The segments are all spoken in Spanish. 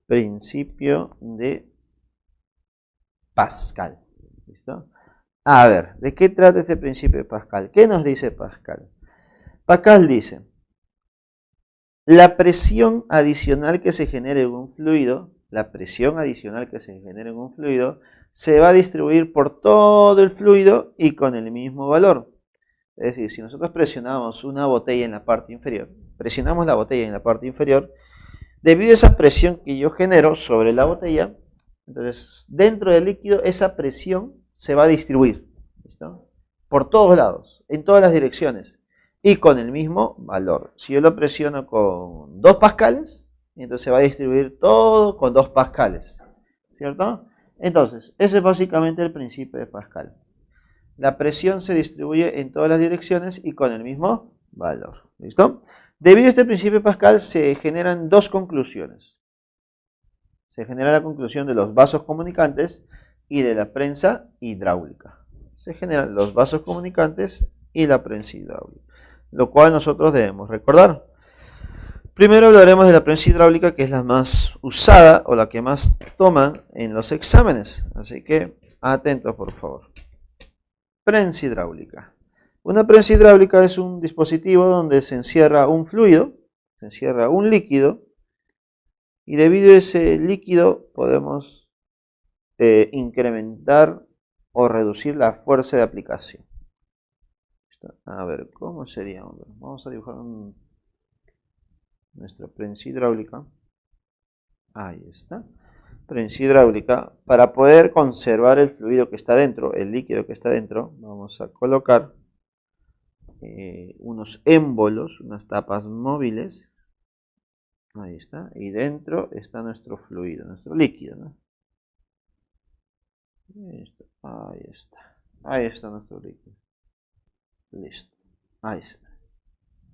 principio de Pascal. ¿Listo? A ver, ¿de qué trata este principio de Pascal? ¿Qué nos dice Pascal? Pascal dice, la presión adicional que se genere en un fluido, se va a distribuir por todo el fluido y con el mismo valor. Es decir, si nosotros presionamos una botella en la parte inferior, debido a esa presión que yo genero sobre la botella, entonces dentro del líquido esa presión se va a distribuir, ¿listo? Por todos lados, en todas las direcciones y con el mismo valor. Si yo lo presiono con 2 pascales, entonces se va a distribuir todo con 2 pascales, ¿cierto? Entonces, ese es básicamente el principio de Pascal. La presión se distribuye en todas las direcciones y con el mismo valor, ¿listo? Debido a este principio de Pascal se generan dos conclusiones. Se genera la conclusión de los vasos comunicantes y de la prensa hidráulica. Se generan los vasos comunicantes y la prensa hidráulica, lo cual nosotros debemos recordar. Primero hablaremos de la prensa hidráulica, que es la más usada o la que más toman en los exámenes. Así que atentos, por favor. Prensa hidráulica. Una prensa hidráulica es un dispositivo donde se encierra un fluido, se encierra un líquido, y debido a ese líquido podemos incrementar o reducir la fuerza de aplicación. A ver, ¿cómo sería? Vamos a dibujar nuestra prensa hidráulica. Ahí está. Prensa hidráulica. Para poder conservar el fluido que está dentro, el líquido que está dentro, vamos a colocar unos émbolos, unas tapas móviles. Ahí está. Y dentro está nuestro fluido, nuestro líquido, ¿no? Ahí está. Ahí está nuestro líquido. Listo. Ahí está.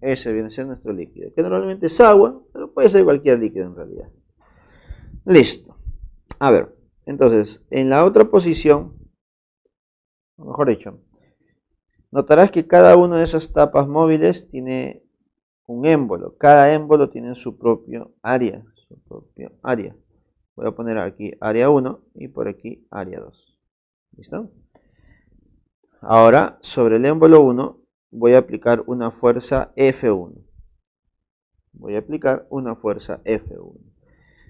Ese viene a ser nuestro líquido, que normalmente es agua, pero puede ser cualquier líquido en realidad. Listo. A ver, entonces, en la otra posición, o mejor dicho, notarás que cada una de esas tapas móviles tiene un émbolo. Cada émbolo tiene su propio área. Voy a poner aquí área 1 y por aquí área 2. ¿Listo? Ahora, sobre el émbolo 1, voy a aplicar una fuerza F1.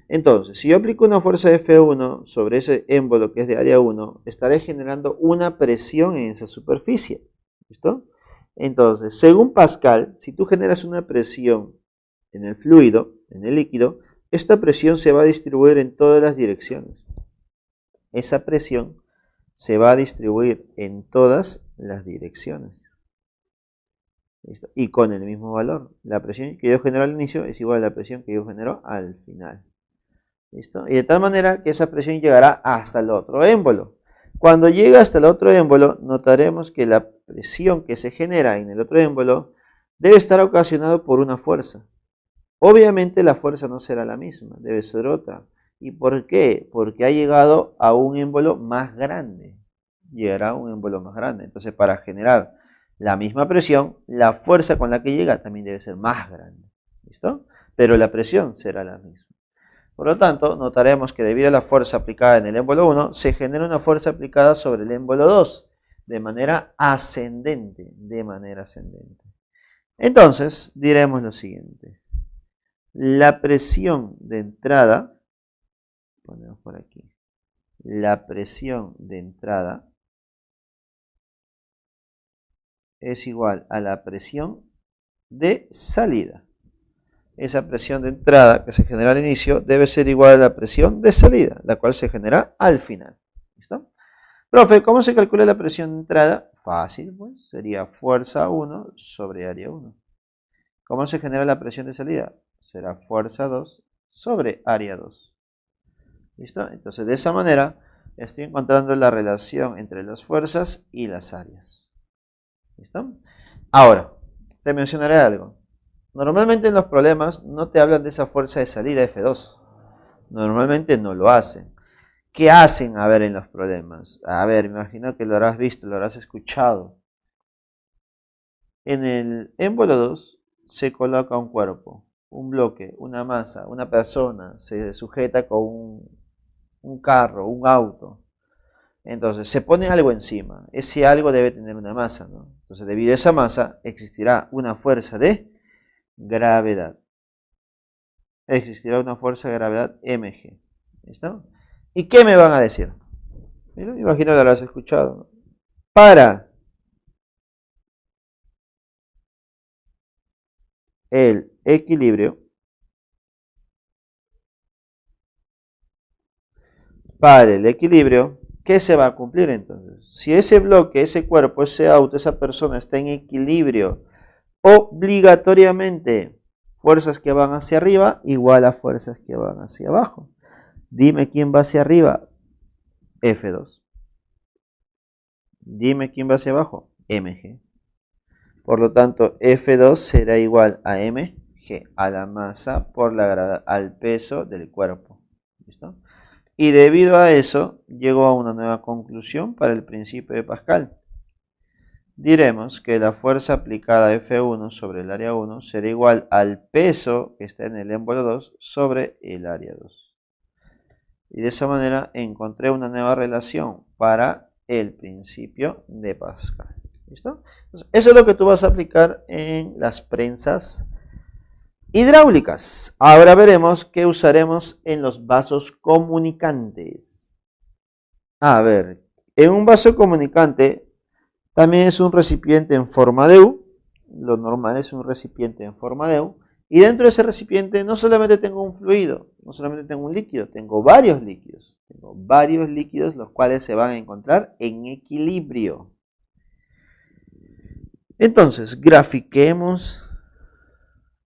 Entonces, si yo aplico una fuerza F1 sobre ese émbolo que es de área 1, estaré generando una presión en esa superficie. ¿Listo? Entonces, según Pascal, si tú generas una presión en el fluido, en el líquido, esta presión se va a distribuir en todas las direcciones. Esa presión se va a distribuir en todas las direcciones. ¿Listo? Y con el mismo valor. La presión que yo genero al inicio es igual a la presión que yo genero al final. ¿Listo? Y de tal manera que esa presión llegará hasta el otro émbolo. Cuando llega hasta el otro émbolo, notaremos que la presión que se genera en el otro émbolo debe estar ocasionada por una fuerza. Obviamente la fuerza no será la misma, debe ser otra. ¿Y por qué? Porque ha llegado a un émbolo más grande. Llegará a un émbolo más grande. Entonces, para generar la misma presión, la fuerza con la que llega también debe ser más grande. ¿Listo? Pero la presión será la misma. Por lo tanto, notaremos que debido a la fuerza aplicada en el émbolo 1, se genera una fuerza aplicada sobre el émbolo 2 de manera ascendente. Entonces, diremos lo siguiente. La presión de entrada, ponemos por aquí, la presión de entrada es igual a la presión de salida. Esa presión de entrada que se genera al inicio debe ser igual a la presión de salida, la cual se genera al final. ¿Listo? Profe, ¿cómo se calcula la presión de entrada? Fácil, pues, sería fuerza 1 sobre área 1. ¿Cómo se genera la presión de salida? Será fuerza 2 sobre área 2. ¿Listo? Entonces, de esa manera, estoy encontrando la relación entre las fuerzas y las áreas. ¿Listo? Ahora, te mencionaré algo. Normalmente en los problemas no te hablan de esa fuerza de salida F2. Normalmente no lo hacen. ¿Qué hacen a ver en los problemas? A ver, me imagino que lo habrás visto, lo habrás escuchado. En el émbolo 2 se coloca un cuerpo un bloque, una masa, una persona se sujeta con un carro, un auto, entonces se pone algo encima, ese algo debe tener una masa, ¿no? Entonces debido a esa masa existirá una fuerza de gravedad. Existirá una fuerza de gravedad mg. ¿Listo? ¿Y qué me van a decir? Mira, me imagino que lo habrás escuchado, ¿no? Para el equilibrio, ¿qué se va a cumplir entonces? Si ese bloque, ese cuerpo, ese auto, esa persona está en equilibrio, obligatoriamente fuerzas que van hacia arriba igual a fuerzas que van hacia abajo. Dime quién va hacia arriba, F2. Dime quién va hacia abajo, mg. Por lo tanto, F2 será igual a mg, a la masa por la gravedad, al peso del cuerpo. ¿Listo? Y debido a eso, llego a una nueva conclusión para el principio de Pascal. Diremos que la fuerza aplicada a F1 sobre el área 1 será igual al peso que está en el émbolo 2 sobre el área 2. Y de esa manera encontré una nueva relación para el principio de Pascal. ¿Listo? Entonces, eso es lo que tú vas a aplicar en las prensas hidráulicas. Ahora veremos qué usaremos en los vasos comunicantes. A ver, en un vaso comunicante también es un recipiente en forma de U. Lo normal es un recipiente en forma de U. Y dentro de ese recipiente no solamente tengo un fluido, no solamente tengo un líquido, tengo varios líquidos. Tengo varios líquidos los cuales se van a encontrar en equilibrio. Entonces, grafiquemos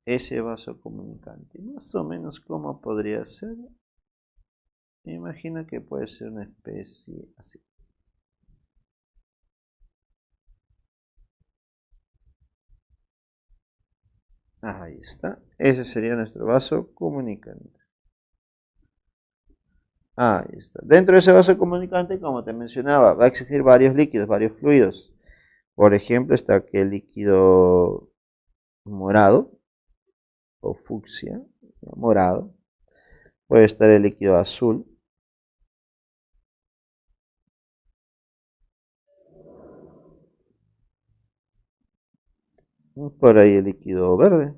ese vaso comunicante. Más o menos cómo podría ser. Me imagino que puede ser una especie así. Ahí está. Ese sería nuestro vaso comunicante. Ahí está. Dentro de ese vaso comunicante, como te mencionaba, va a existir varios líquidos, varios fluidos. Por ejemplo, está aquí el líquido morado o fucsia, morado. Puede estar el líquido azul. Por ahí el líquido verde.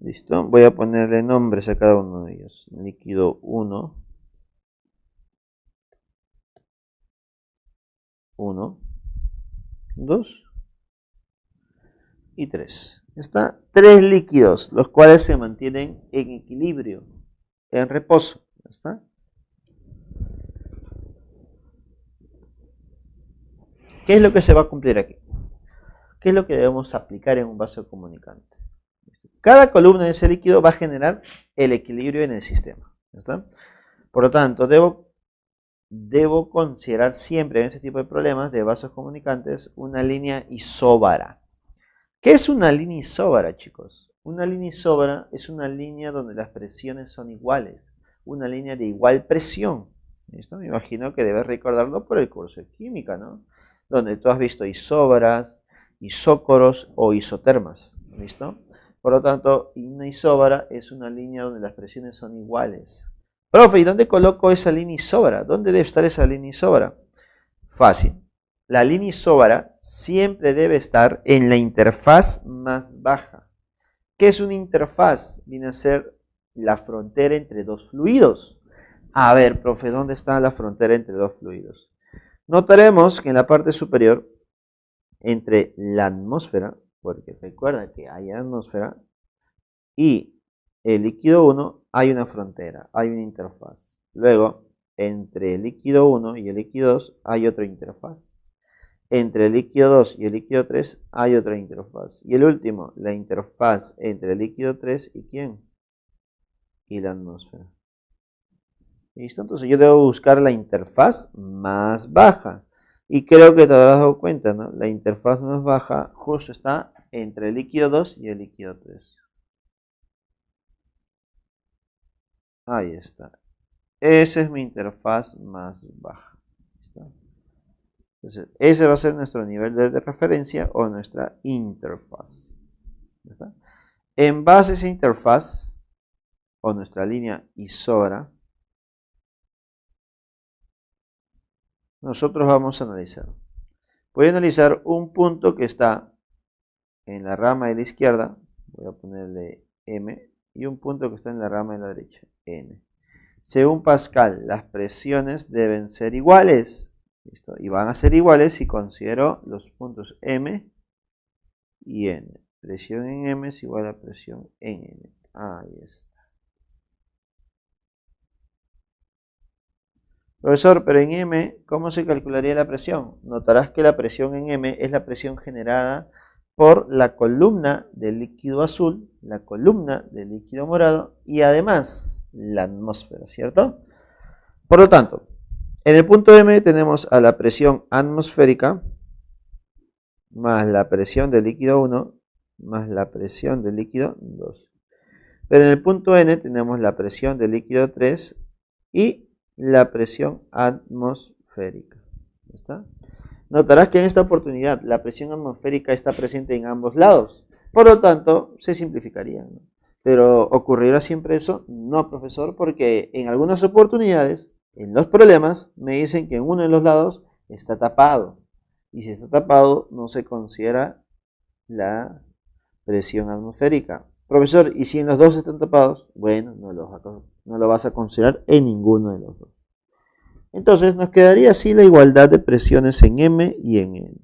Listo. Voy a ponerle nombres a cada uno de ellos. Líquido 1. 1, 2 y 3. Está 3 líquidos, los cuales se mantienen en equilibrio, en reposo. ¿Está? ¿Qué es lo que se va a cumplir aquí? ¿Qué es lo que debemos aplicar en un vaso comunicante? Cada columna de ese líquido va a generar el equilibrio en el sistema. ¿Está? Por lo tanto, debo considerar siempre en ese tipo de problemas de vasos comunicantes una línea isóbara. ¿Qué es una línea isóbara, chicos? Una línea isóbara es una línea donde las presiones son iguales, una línea de igual presión. ¿Listo? Me imagino que debes recordarlo por el curso de química, ¿no? Donde tú has visto isóbaras, isócoros o isotermas. ¿Listo? Por lo tanto, una isóbara es una línea donde las presiones son iguales. Profe, ¿y dónde coloco esa línea isóbara? ¿Dónde debe estar esa línea isóbara? Fácil. La línea isóbara siempre debe estar en la interfaz más baja. ¿Qué es una interfaz? Viene a ser la frontera entre dos fluidos. A ver, profe, ¿dónde está la frontera entre dos fluidos? Notaremos que en la parte superior, entre la atmósfera, porque recuerda que hay atmósfera, y el líquido 1 hay una frontera, hay una interfaz. Luego, entre el líquido 1 y el líquido 2 hay otra interfaz. Entre el líquido 2 y el líquido 3 hay otra interfaz. Y el último, la interfaz entre el líquido 3 y ¿quién? Y la atmósfera. ¿Listo? Entonces yo debo buscar la interfaz más baja. Y creo que te habrás dado cuenta, ¿no? La interfaz más baja justo está entre el líquido 2 y el líquido 3. Ahí está. Esa es mi interfaz más baja. ¿Listo? Entonces, ese va a ser nuestro nivel de referencia o nuestra interfaz. ¿Ya está? En base a esa interfaz o nuestra línea isóbara, nosotros vamos a analizar. Voy a analizar un punto que está en la rama de la izquierda, voy a ponerle M, y un punto que está en la rama de la derecha, N. Según Pascal, las presiones deben ser iguales. ¿Listo? Y van a ser iguales si considero los puntos M y N. Presión en M es igual a presión en N. Ahí está. Profesor, pero en M, ¿cómo se calcularía la presión? Notarás que la presión en M es la presión generada por la columna del líquido azul, la columna del líquido morado y además la atmósfera, ¿cierto? Por lo tanto, en el punto M tenemos a la presión atmosférica más la presión del líquido 1 más la presión del líquido 2. Pero en el punto N tenemos la presión del líquido 3 y la presión atmosférica. ¿Está? Notarás que en esta oportunidad la presión atmosférica está presente en ambos lados. Por lo tanto, se simplificaría, ¿no? Pero ¿ocurrirá siempre eso? No, profesor, porque en algunas oportunidades, en los problemas, me dicen que en uno de los lados está tapado. Y si está tapado, no se considera la presión atmosférica. Profesor, ¿y si en los dos están tapados? Bueno, no lo vas a considerar en ninguno de los dos. Entonces nos quedaría así la igualdad de presiones en M y en N.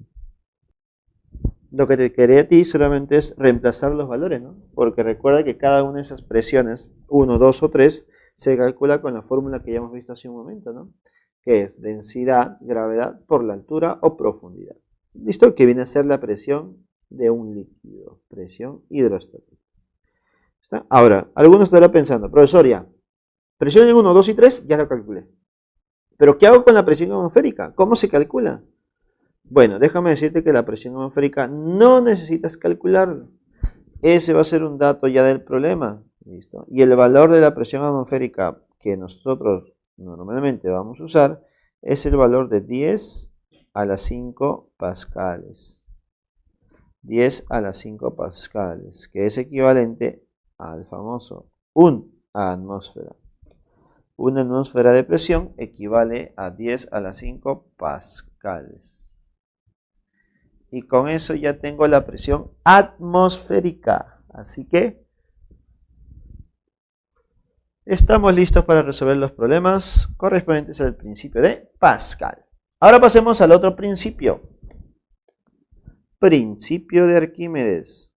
Lo que te quedaría a ti solamente es reemplazar los valores, ¿no? Porque recuerda que cada una de esas presiones, 1, 2 o 3, se calcula con la fórmula que ya hemos visto hace un momento, ¿no? Que es densidad, gravedad por la altura o profundidad. ¿Listo? Que viene a ser la presión de un líquido, presión hidrostática. ¿Está? Ahora, algunos estarán pensando, profesor, ya, presión en 1, 2 y 3 ya lo calculé. Pero ¿qué hago con la presión atmosférica? ¿Cómo se calcula? Bueno, déjame decirte que la presión atmosférica no necesitas calcularlo. Ese va a ser un dato ya del problema. ¿Listo? Y el valor de la presión atmosférica que nosotros normalmente vamos a usar es el valor de 10 a la 5 pascales. 10 a la 5 pascales, que es equivalente al famoso 1 atmósfera. Una atmósfera de presión equivale a 10 a la 5 pascales. Y con eso ya tengo la presión atmosférica. Así que estamos listos para resolver los problemas correspondientes al principio de Pascal. Ahora pasemos al otro principio. Principio de Arquímedes.